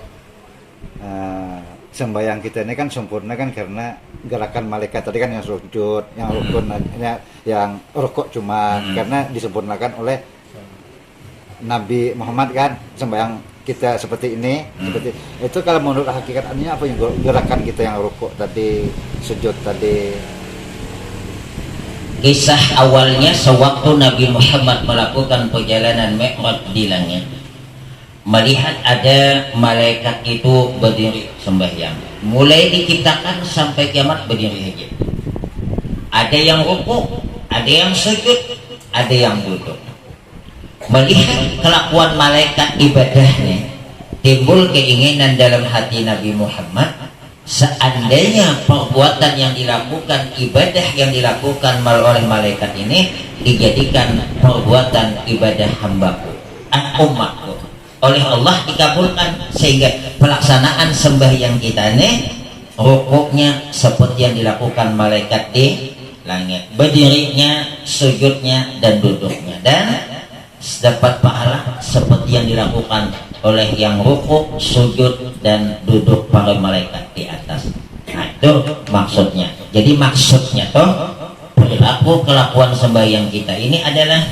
Sembahyang kita ini kan sempurna kan karena gerakan malaikat tadi kan yang sujud, yang rukun, yang rukuk cuma karena disempurnakan oleh Nabi Muhammad kan sembahyang kita seperti ini, seperti itu. Kalau menurut hakikatnya apa yang gerakan kita yang rukuk tadi, sujud tadi? Kisah awalnya sewaktu Nabi Muhammad melakukan perjalanan Mi'raj di langit. Melihat ada malaikat itu berdiri sembahyang, mulai diciptakan sampai kiamat berdiri saja. Ada yang rukuk, ada yang sujud, ada yang duduk. Melihat kelakuan malaikat ibadahnya, timbul keinginan dalam hati Nabi Muhammad seandainya perbuatan yang dilakukan, ibadah yang dilakukan oleh malaikat ini dijadikan perbuatan ibadah hambaku, umatku, oleh Allah dikabulkan, sehingga pelaksanaan sembahyang kita ini rukuknya seperti yang dilakukan malaikat di langit, berdirinya, sujudnya, dan duduknya, dan dapat pahala seperti yang dilakukan oleh yang rukuk, sujud, dan duduk para malaikat di atas. Nah, itu maksudnya. Jadi maksudnya toh perilaku kelakuan sembahyang kita ini adalah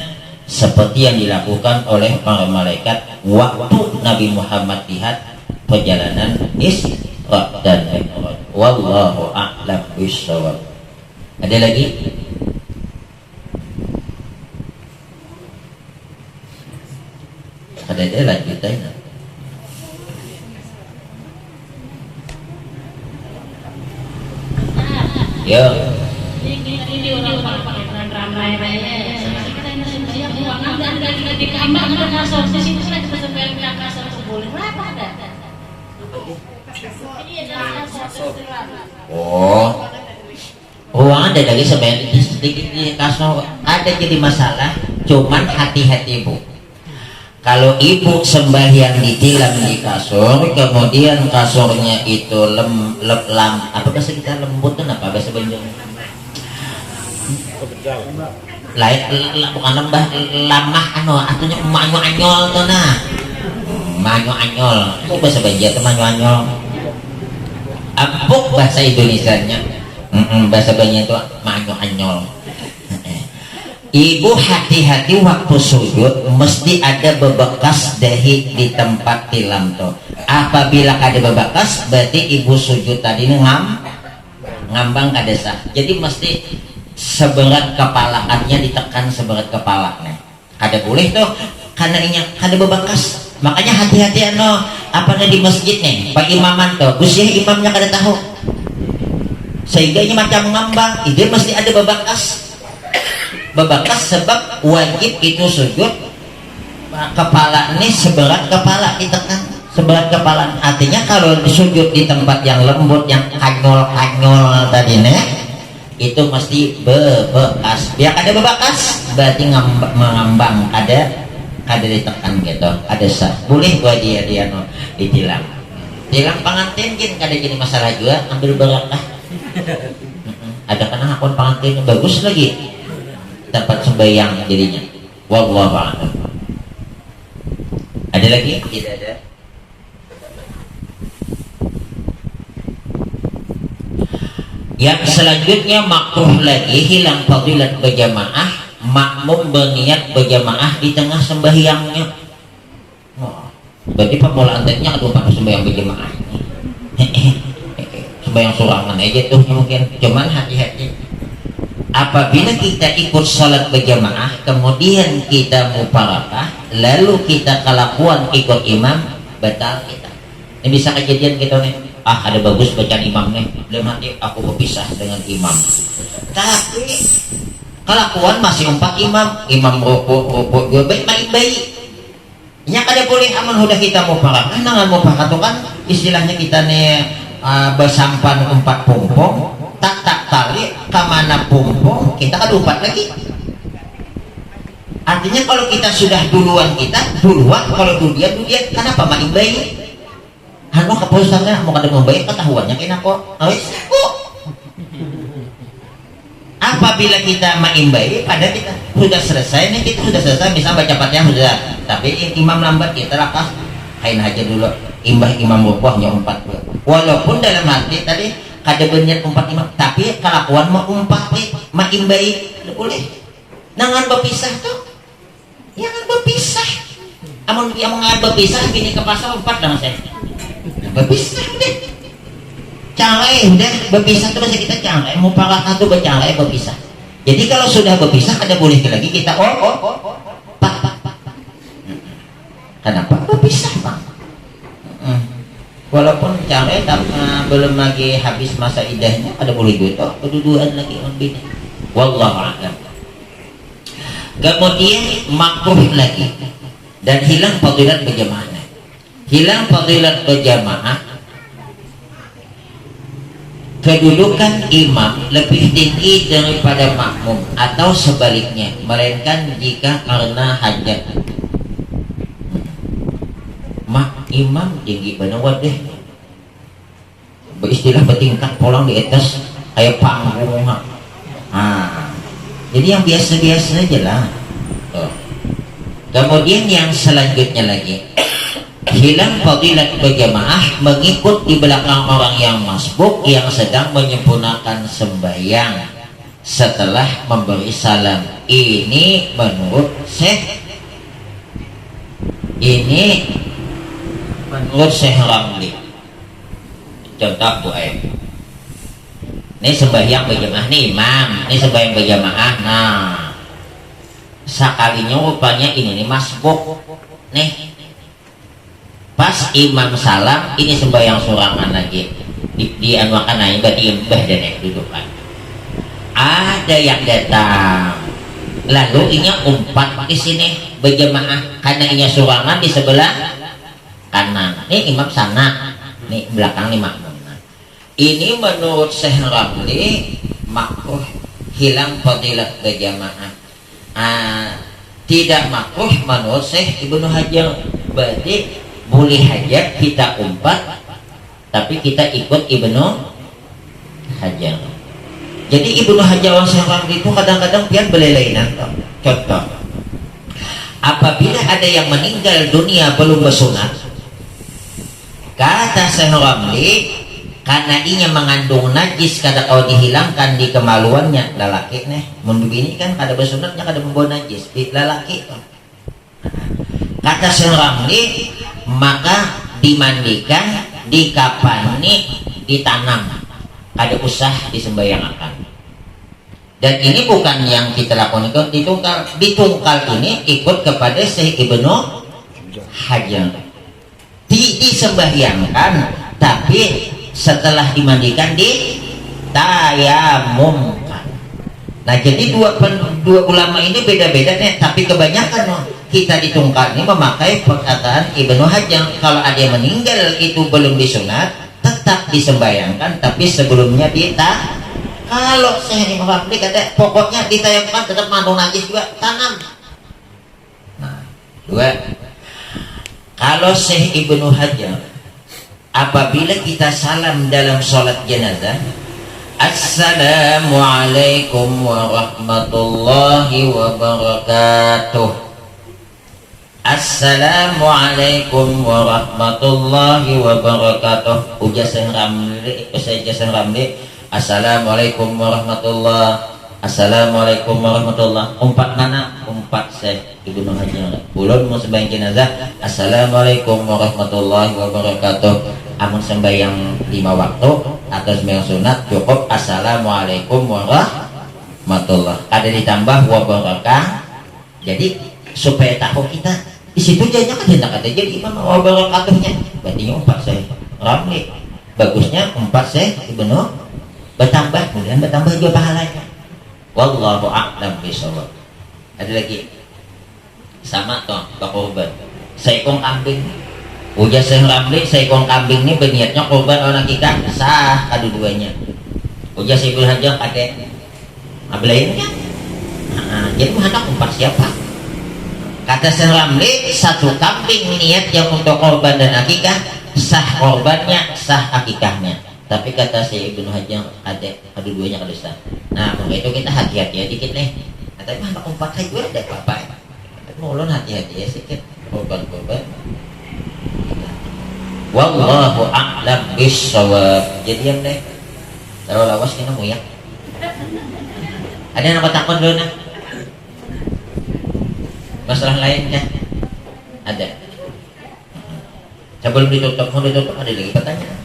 seperti yang dilakukan oleh para malaikat waktu Nabi Muhammad lihat perjalanan Isra dan Mi'raj. Wallahu a'lam bishawab. Ada lagi? Ada lanjutannya. Ya. Ini orang pakai ramai-ramai. Kita ini siap uang dan di kamar ada kasur di situ saya sampai ke kasur boleh apa ada? Ini ada kasur. Oh. Ruangan ada lagi sebenarnya sedikit di kasur ada jadi masalah, cuman hati-hati Bu. Kalau ibu sembahyang ditilam di kasur, kemudian kasurnya itu apa bahasa kita lembut tuh apa bahasa Bandung? Bukan lembah, lamah artinya manyu anyol tuh nah. Manyu anyol. Itu bahasa Banjar tuh manyu anyol. Empuk bahasa Indonesianya. Bahasa Banjar itu manyu anyol. Ibu hati-hati waktu sujud mesti ada bebekas dahi di tempat tilam tuh. Apabila ada bebekas berarti ibu sujud tadi ngambang kadesah. Jadi mesti seberat kepalaannya ditekan seberat kepalanya. Kada boleh tuh karena ini ada bebekas. Makanya hati-hati apa di masjid nih Pak Imaman tuh usia imamnya kada tahu. Sehingga ini macam ngambang, ide mesti ada bebekas sebab wajib itu sujud kepala ini seberat kepala ditekan seberat kepala. Artinya kalau sujud di tempat yang lembut yang kanyol tadi nih itu mesti bebekas. Biar ada bebekas berarti mengambang ada ditekan gitu, ada sah. Boleh buat dia ditilang pengantin gini kada jadi masalah juga, ambil berakah. Ada kena akun pengantin bagus lagi dapat sembahyang jadinya. Wallahu a'lam. Ada lagi? Tidak ada. Yang selanjutnya makruh lagi hilang fadilat berjamaah, makmum berniat berjamaah di tengah sembahyangnya. Berarti permulaan tadinya aduh pakai sembahyang berjamaah. Sembahyang surangan aja tuh mungkin. Cuman hati-hati. Apabila kita ikut salat berjamaah kemudian kita mufarakah lalu kita kelakuan ikut imam batal kita. Ini bisa kejadian kita nih, ada bagus bacaan imam nih, belum nanti aku berpisah dengan imam. Tapi kelakuan masih umpat imam rukuk dua baik. Nya kada boleh aman udah kita mufarakah. Nah mufarakah itu kan istilahnya kita nih bersampan umpat pompong tak tali kemana pompong kita kan umpat lagi. Artinya kalau kita sudah duluan kalau dia kenapa main bayi keputusannya mau kada mau bayi ketahuannya kenapa apabila kita main bayi pada kita sudah selesai nih, kita sudah selesai bisa baca Fatihah sudah, tapi imam lambat kita lakah kain aja dulu imam rukuknya umpat walaupun dalam hati tadi kada berniat umpat imam tapi kelakuan mau umpat main bayi boleh jangan berpisah tuh jangan berpisah amun yang berpisah gini ke pasar umpat dah saya berpisah deh cangkai udah berpisah tuh masih kita cangkai mau pakai satu bercangkai berpisah. Jadi kalau sudah berpisah kada boleh lagi kita pak. Kenapa berpisah Pak? Walaupun cangkai belum lagi habis masa idahnya ada boleh gitu kedudukan lagi on bini. Wallahu a'lam. Kemudian makruh lagi dan hilang fadilat berjamaah. Hilang fadilat berjamaah kedudukan imam lebih tinggi daripada makmum atau sebaliknya, melainkan jika karena hajat. Imam tinggi benar deh, beristilah bertingkat polang di atas kayak panggung. Jadi yang biasa-biasa aja lah. Kemudian yang selanjutnya lagi, hilang fadilat berjamaah mengikut di belakang orang yang masbuk yang sedang menyempurnakan sembahyang setelah memberi salam. Ini menurut Syekh Ramli. Contoh Bu ini sembahyang berjamaah nih imam, ini sembahyang berjamaah. Nah, sekalinya rupanya ini nih masbuk nih. Pas imam salam, ini sembahyang sorangan lagi di anwakan aja, berarti mbah dan dudukan. Ada yang datang, lalu inya umpat di sini berjamaah karena inya sorangan di sebelah kanan. Ini imam sana, nih belakang nih makmum. Ini menurut Syekh Ramli makruh, hilang fadilat berjamaah. Tidak makruh menurut Syekh Ibnu Hajar, berarti boleh aja kita umpat tapi kita ikut Ibnu Hajar. Jadi Ibnu Hajar Syekh Ramli itu kadang-kadang pian belelainan. Contoh, apabila ada yang meninggal dunia belum bersunat, kata Syekh Ramli, karena inya mengandung najis kada kau dihilangkan di kemaluannya lalaki nih membini kan kada bersunatnya kada membawa najis lalaki. Kata Syekh Ramli, maka dimandikan, dikapani, ditanam, kada usah disembahyangkan. Dan ini bukan yang kita lakukan, ditungkal ini ikut kepada Syekh Ibnu Hajar, disembahyangkan tapi setelah dimandikan ditayamumkan. Nah, jadi dua ulama ini beda-beda nih, tapi kebanyakan kita ditungkal ini memakai perkataan Ibnu Hajar. Kalau ada yang meninggal itu belum disunat, tetap disembayangkan, tapi sebelumnya kalau Syekh Imam Ramli kata pokoknya ditayamumkan, tetap mandung najis juga tanam. Nah, dua. Kalau Syekh Ibnu Hajar, apabila kita salam dalam sholat jenazah, Assalamualaikum warahmatullahi wabarakatuh, Assalamualaikum warahmatullahi wabarakatuh. Ujar Syekh Ramli, Assalamualaikum warahmatullahi, Assalamualaikum warahmatullahi. Umpat mana? Umpat Syekh Ibnu Hajar. Ulun mau sembahyang jenazah, Assalamualaikum warahmatullahi wabarakatuh. Amun sembahyang 5 waktu atau sembahyang sunat cukup Assalamualaikum warahmatullahi. Ada ditambah wabarakatuh. Jadi supaya tahu kita di situ jadinya kan tidak ada jadi imam wabarakatuhnya. Berarti umpat Syekh Ramli. Bagusnya umpat Syekh Ibnu bertambah, kemudian bertambah juga pahalanya. Wallahu a'lam bishawab. Ada lagi sama toh korban seekor kambing. Ujar Syekh Ramli, seekor kambing ini berniatnya korban orang kita sah kedua-duanya. Ujar Syekh Ibnu Hajar pakai ablainnya. Jadi hendak umpat siapa? Kata Syekh Ramli, satu kambing niat yang untuk korban dan akikah, sah korbannya, sah akikahnya. Tapi kata Syekh Ibnu Hajar ada kedua-duanya kada sah. Nah, untuk itu kita hati-hati dikit nih. Tapi hendak umpat saja ada apa-apa. Mulun hati-hati ya sedikit korban-korban. Wallahu a'lam bishawab. Jadi yang deh taruh lawas kena mu ya. Ada yang takut dulu nah? Masalah lainnya ada. Sebelum ditutup ada lagi pertanyaan.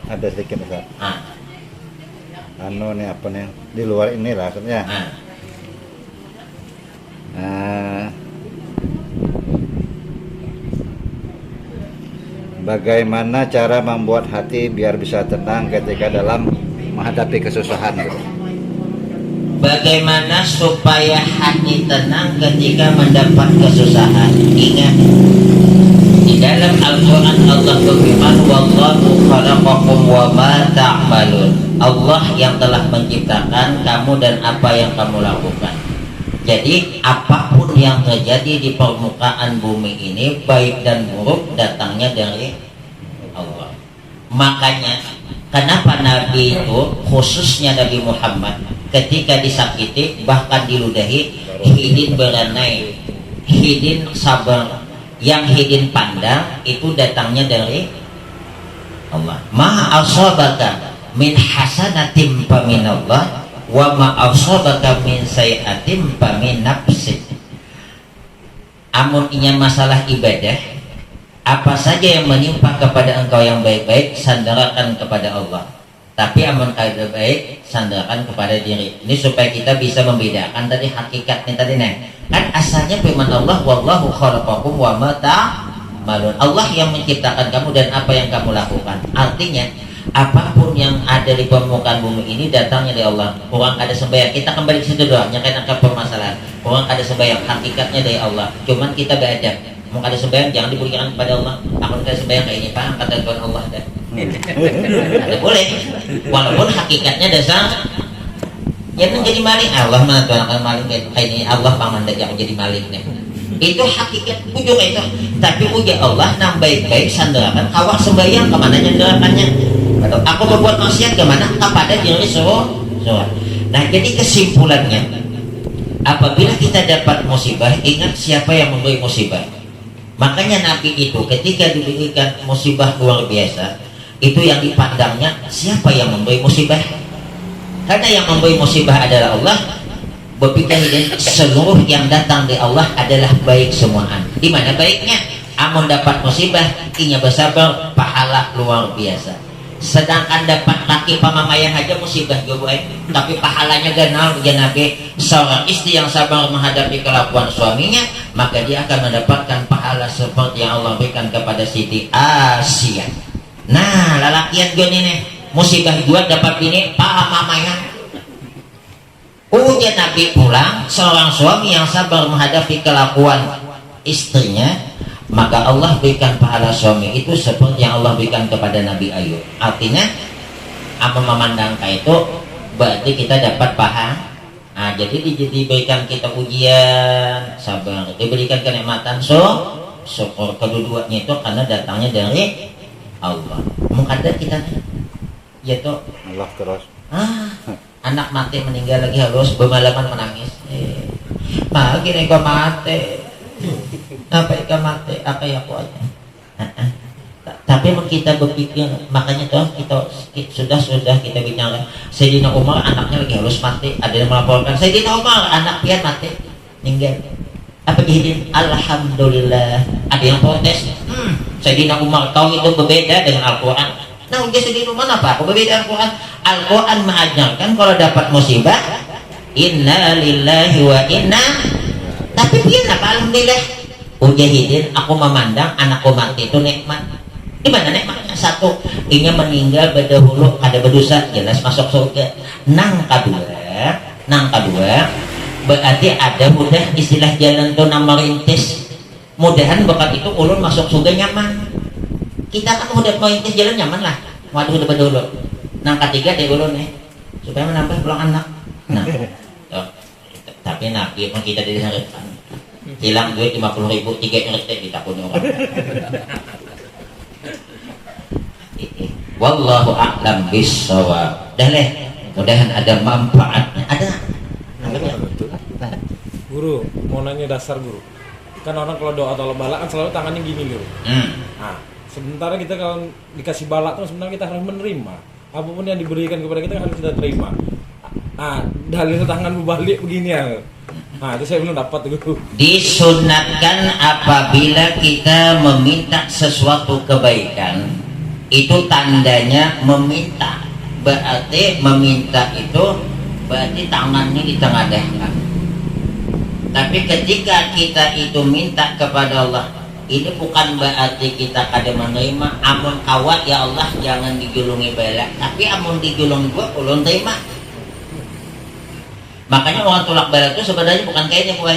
Ada sedikit Ustaz. Nih apa nih di luar inilah maksudnya. Bagaimana cara membuat hati biar bisa tenang ketika dalam menghadapi kesusahan gitu? Bagaimana supaya hati tenang ketika mendapat kesusahan? Ingat, di dalam Al-Quran Allah berfirman, wallahu khalaqakum wa ma ta'malun. Allah yang telah menciptakan kamu dan apa yang kamu lakukan. Jadi apapun yang terjadi di permukaan bumi ini, baik dan buruk, datangnya dari Allah. Makanya kenapa Nabi itu, khususnya Nabi Muhammad, ketika disakiti bahkan diludahi, hidin beranai, hidin sabar, yang hidin pandang itu datangnya dari Allah. Ma asabaka min hasanatin fa min Allah wa ma asabaka min sayiatin fa min nafsik. Amun inya masalah ibadah, apa saja yang menimpa kepada engkau yang baik-baik, sandarkan kepada Allah. Tapi amun kada baik, sandarkan kepada diri. Ini supaya kita bisa membedakan tadi hakikatnya tadi nih. Kan asalnya firman Allah, wallahu khalaqakum wa ma ta'malun. Allah yang menciptakan kamu dan apa yang kamu lakukan. Artinya apapun yang ada di permukaan bumi ini datangnya dari Allah. Orang ada sembahyang, kita kembali ke situ doang, nyakain angka permasalahan. Orang ada sembahyang, hakikatnya dari Allah. Cuman kita beradab. Mau ada sembahyang jangan diberikan kepada Allah. Aku ada sembahyang kayak ini, Pak, angkat telepon Allah dah. Ada boleh. Walaupun hakikatnya dasar ya jadi maling. Allah mana tuh akan maling kayak ini, Allah paman dah yang jadi maling nih. Itu hakikat ujung itu. Tapi ujung Allah nang baik-baik sandaran awak sembahyang kemana nyandarakannya? Aku berbuat maksiat kemana? Kepada diri suruh. Nah jadi kesimpulannya, apabila kita dapat musibah, ingat siapa yang memberi musibah. Makanya Nabi itu ketika diberikan musibah luar biasa, itu yang dipandangnya siapa yang memberi musibah. Karena yang memberi musibah adalah Allah. Berpikir seluruh yang datang dari Allah adalah baik semuaan. Di mana baiknya? Amun dapat musibah, inya bersabar, pahala luar biasa. Sedangkan dapat laki pamamayang aja musibah juga, tapi pahalanya ganal ya Nabi. Seorang istri yang sabar menghadapi kelakuan suaminya, maka dia akan mendapatkan pahala seperti yang Allah berikan kepada Siti Asia. Nah, lalakian gue nih musibah gue dapat bini pamamayang. Ujian Nabi pulang, seorang suami yang sabar menghadapi kelakuan istrinya, maka Allah berikan pahala suami itu seperti yang Allah berikan kepada Nabi Ayub. Artinya apa memandangkan itu berarti kita dapat pahala. Nah, jadi diberikan kita ujian, sabar, diberikan kenikmatan, syukur. Kedua-duanya itu karena datangnya dari Allah. Mengada kita yaitu Allah terus. Anak mati meninggal lagi halus bermalaman menangis. Pagi nih kau mati. Apa ikan mati? Apa ya aku aja. Tapi kita berpikir, makanya tuh kita sudah kita bicara. Sayyidina Umar anaknya lagi halus mati. Ada yang melaporkan Sayyidina Umar anak pian mati meninggal. Apa dihidin? Alhamdulillah. Ada yang protes. Sayyidina Umar kau itu berbeda dengan Al-Quran. Nah, udah sedih rumah apa? Aku berbeda Al-Quran. Al-Quran mengajarkan kalau dapat musibah, inna lillahi wa inna. Tapi dia apa? Alhamdulillah. Ujahidin, aku memandang anakku mati itu nikmat. Di mana nikmatnya? Satu, inya meninggal berdahulu ada berdosa, jelas masuk surga. Nang kedua, berarti ada udah istilah jalan tuh nama rintis. Mudahan bakat itu ulun masuk surga nyaman. Kita kan udah merintis jalan nyaman lah. Waduh udah berdahulu. Nang ketiga deh ulun supaya menambah pulang anak. Nah, tapi Nabi pun kita diharapkan hilang duit 50.000 3 RT ditakuni orang. Wallahu a'lam bissawab. Dah leh, mudahan ada manfaatnya. Ada. Guru, mau nanya dasar guru. Kan orang kalau doa atau bala kan selalu tangannya gini guru. Nah, sementara kita kalau dikasih bala terus sebenarnya kita harus menerima. Apapun yang diberikan kepada kita harus kita terima. Dalil tangan berbalik begini ya. Nah, itu saya belum dapat guru. Disunatkan apabila kita meminta sesuatu kebaikan, itu tandanya meminta. Berarti meminta itu berarti tangannya ditengadahkan. Tapi ketika kita itu minta kepada Allah, ini bukan berarti kita kada menerima. Amun kawat ya Allah jangan dijulungi bala, tapi amun dijulungi gua ulun terima. Makanya orang tolak bala itu sebenarnya bukan kayaknya gue.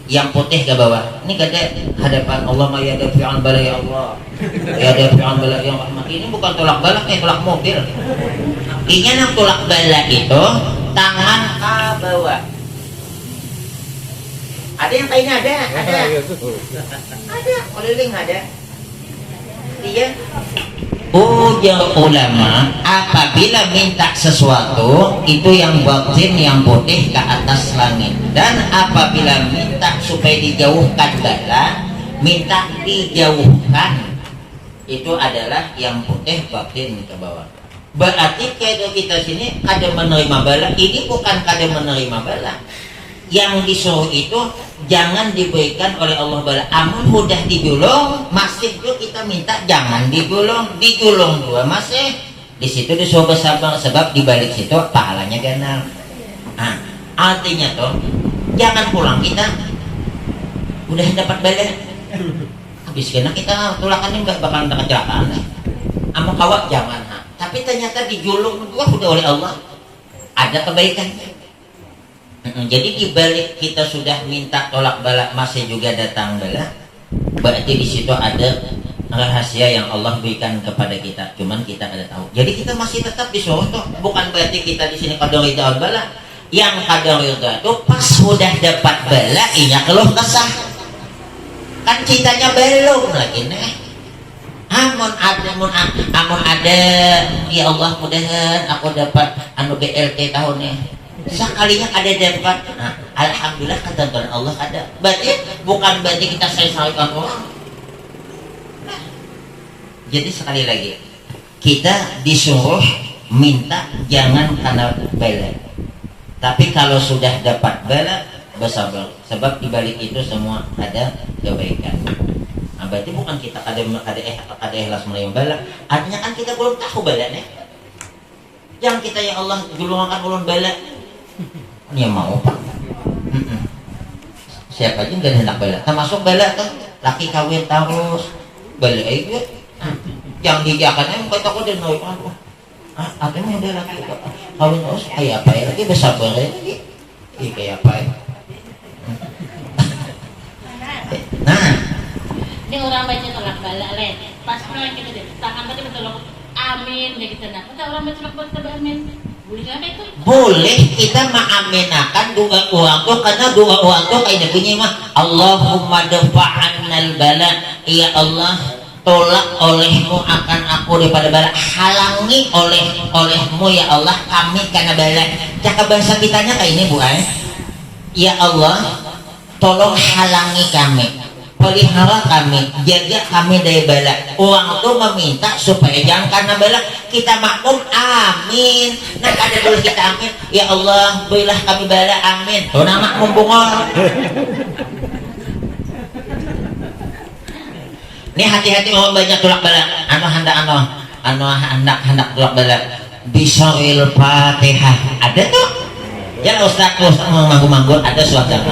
yang putih ke bawah. Ini kata hadapan Allah ya dafi'an bala ya Allah. Ya dafi'an bala ya rahmat. Ini bukan tolak balak, tolak mobil. Ini yang tolak balak itu tangan ke bawah. Ada yang lainnya ada. Ada, keliling ada. Iya. Ujar ulama, apabila minta sesuatu itu yang batin yang putih ke atas langit, dan apabila minta supaya dijauhkan bala, minta dijauhkan itu adalah yang putih batin ke bawah. Berarti kalau kita sini kada menerima bala, ini bukan kada menerima bala. Yang disuruh itu jangan diberikan oleh Allah bala. Amun udah digulung, masih itu kita minta jangan digulung dua masih. Di situ disuruh bersabar sebab di balik situ pahalanya ganal. Nah, artinya tuh jangan pulang kita udah dapat bala. Habis kena kita tulakannya nggak bakal ada kecelakaan. Ama kawat jangan. Tapi ternyata digulung dua udah oleh Allah ada kebaikannya. Jadi dibalik kita sudah minta tolak bala masih juga datang bala, berarti di situ ada rahasia yang Allah berikan kepada kita, cuman kita ada tahu. Jadi kita masih tetap disuruh tuh, bukan berarti kita di sini kadang ridha bala. Yang kadang ridha itu pas sudah dapat bala, inya keluh kesah. Kan cintanya belum lagi nih. Amun ada ya Allah mudahan aku dapat anu BLT tahun ini. Sekalinya ada dapat, nah, alhamdulillah ketentuan Allah ada. Berarti bukan berarti kita sayang orang. Nah, jadi sekali lagi kita disuruh minta jangan karena bala. Tapi kalau sudah dapat bala bersabar, sebab dibalik itu semua ada kebaikan. Nah, berarti bukan kita ada ikhlas menerima bala. Artinya kan kita belum tahu balanya. Yang kita ya Allah gulungkan ulun bala. Ini yang mau pak. Siapa aja nggak hendak bala, termasuk bala kan laki kawin terus bala itu yang dijakannya kata aku dan naik aku artinya udah laki kawin terus kayak apa ya lagi bersabar lagi kayak apa ya. Nah ini orang baca tolak bala leh pas pernah kita deh tangan tadi betul amin ya kita nak kita orang baca tolak bala amin. Boleh kita mengaminakan doa uang tuh karena doa uang tuh kayak bunyi mah Allahumma dafa'annal bala, ya Allah tolak olehmu akan aku daripada bala, halangi olehmu ya Allah kami karena bala. Cakap bahasa kitanya kayak ini bu ya Allah tolong halangi kami, pelihara kami, jaga kami dari bala. Uang itu meminta supaya jangan karena bala, kita makmum amin. Nah ada dulu kita amin, ya Allah berilah kami bala amin. Tuh nama makmum bungol. Ini hati-hati mau banyak tulak bala. Hendak tulak bala. Bismil Fatihah ada tuh. Ya Ustaz manggu-manggu ada suara.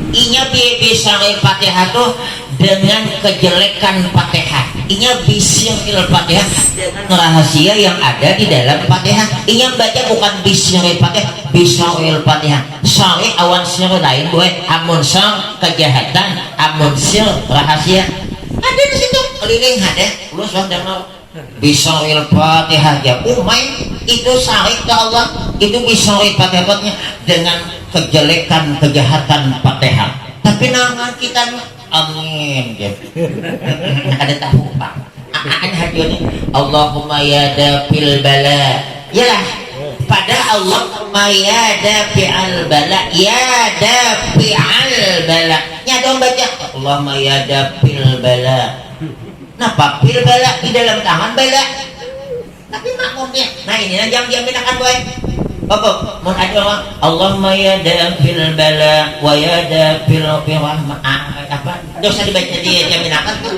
Inya bismil Fatihah tuh dengan kejelekan Fatihah. Inya bismil Fatihah dengan rahasia yang ada di dalam Fatihah. Inya baca bukan bismil Fatihah, bismil Fatihah. Sorry awan sir lain gue. Amun sir kejahatan, amun sir rahasia. Ada di situ keliling ada. Lu sudah mau bismil Fatihah ya. Umay itu sari ke Allah. Itu bismil Fatihahnya dengan kejelekan kejahatan Fatihah. Tapi nama kita amin gitu. Ada tahu pak ada hadiahnya Allahumma ya dafil bala yalah pada Allahumma ya dafi'al bala ya dafi'al bala nya dong baca Allahumma ya dafil bala. Nah papil bala di dalam tangan bala tapi makmumnya nah ini yang diaminakan boy Bapak, mau ada orang Allahumma ya dafil bala wa ya dafil rahmah apa dosa dibaca dia jaminakan tuh.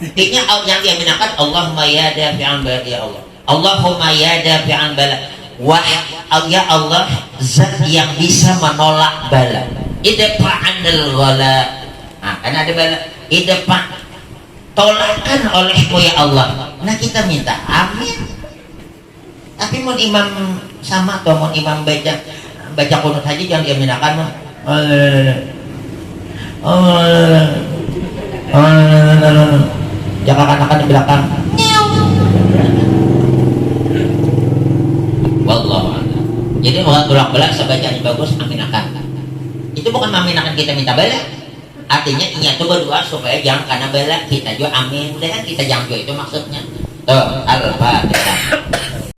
Intinya yang diaminakan Allahumma ya dafi'an bala ya Allah. Allahumma ya dafi'an bala. Wah ya Allah zat yang bisa menolak bala. Idfa'anil ghala. Nah, kan ada bala. Idfa' tolakkan olehmu ya Allah. Nah kita minta amin. Tapi mau imam sama atau mau imam baca kunut haji jangan diaminakan mah Jangan akan di belakang. Wallahu a'lam. Jadi bukan bolak-balik sebacanya bagus aminakan. Itu bukan aminakan kita minta bala. Artinya niat itu berdoa supaya jangan karena bala kita juga amin deh, kita jangan juga itu maksudnya. Tuh, Al-Fatihah.